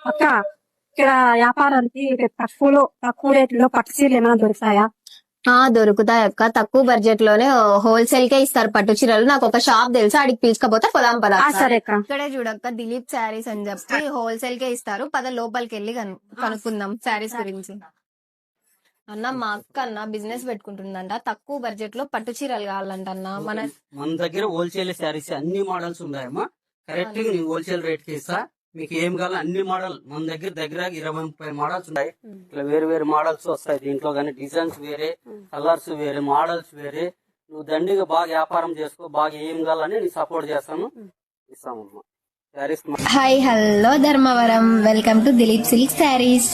అక్క ఇక్కడ వ్యాపారానికి తక్కువ రేట్లో పట్టు చీరలు ఏమైనా దొరుకుతాయా? దొరుకుతాయి అక్క. తక్కువ బడ్జెట్ లోనే హోల్సేల్ కే ఇస్తారు పట్టు చీరలు. నాకు ఒక షాప్ తెలుసు, అడిగి పిలుచుకపోతే పోదాం పద. సరే అక్క. ఇక్కడే చూడక్క, దిలీప్ శారీస్ అని చెప్పి హోల్సేల్ కే ఇస్తారు. పద లోపలికి వెళ్ళి కనుక్కుందాం శారీస్ గురించి. అన్న, మా అక్క బిజినెస్ పెట్టుకుంటుందంట. తక్కువ బడ్జెట్ లో పట్టు చీరలు కావాలంట అన్న. మన దగ్గర హోల్సేల్ శారీస్ అన్ని మోడల్స్ ఉన్నాయమ్మా. కరెక్ట్ గా నేను హోల్సేల్ రేట్ కి ఇస్తా. మీకు ఏం కావాలి అన్ని మోడల్ మన దగ్గర 20-30 మోడల్స్ ఉన్నాయి. ఇట్లా వేరు వేరు మోడల్స్ వస్తాయి. దీంట్లో కానీ డిజైన్స్ వేరే, కలర్స్ వేరే, మోడల్స్ వేరే. నువ్వు దండిగా బాగా వ్యాపారం చేసుకో. బాగా ఏం కావాలని నేను సపోర్ట్ చేస్తాను, ఇస్తామమ్మా saris. Hi, hello Dharmavaram, welcome to Dilip silk saris.